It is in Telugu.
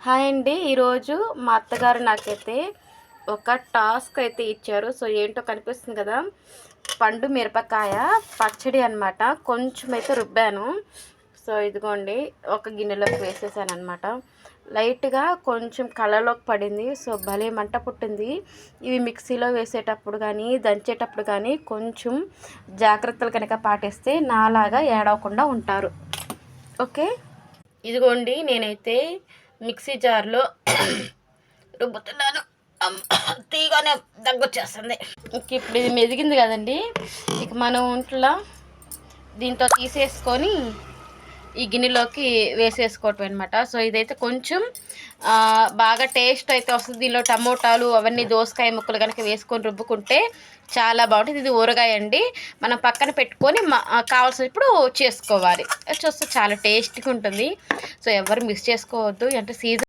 హాయ్ అండి. ఈరోజు మా అత్తగారు నాకైతే ఒక టాస్క్ అయితే ఇచ్చారు. సో ఏంటో కనిపిస్తుంది కదా, పండు మిరపకాయ పచ్చడి అనమాట. కొంచెం అయితే రుబ్బాను. సో ఇదిగోండి, ఒక గిన్నెలోకి వేసేసాను అనమాట. లైట్గా కొంచెం కళ్ళలోకి పడింది. సో భలే మంట పుట్టింది. ఇవి మిక్సీలో వేసేటప్పుడు కానీ దంచేటప్పుడు కానీ కొంచెం జాగ్రత్తలు కనుక పాటిస్తే నాలాగా ఏడవకుండా ఉంటారు. ఓకే, ఇదిగోండి నేనైతే మిక్సీ జార్లో రుబ్బుతున్నాను. తీగానే దగ్గొచ్చేస్తుంది. ఇంక ఇప్పుడు ఇది మెదిగింది కదండి, ఇక మనం ఒంట్లో దీంతో తీసేసుకొని ఈ గిన్నెలోకి వేసేసుకోవటం అనమాట. సో ఇదైతే కొంచెం బాగా టేస్ట్ అయితే వస్తుంది. దీనిలో టమోటాలు అవన్నీ దోసకాయ ముక్కలు కనుక వేసుకొని రుబ్బుకుంటే చాలా బాగుంటుంది. ఇది ఊరగాయ అండి, మనం పక్కన పెట్టుకొని కావాల్సినప్పుడు చేసుకోవాలి. చూస్తే చాలా టేస్టీగా ఉంటుంది. సో ఎవరు మిస్ చేసుకోవద్దు. అంటే సీజన్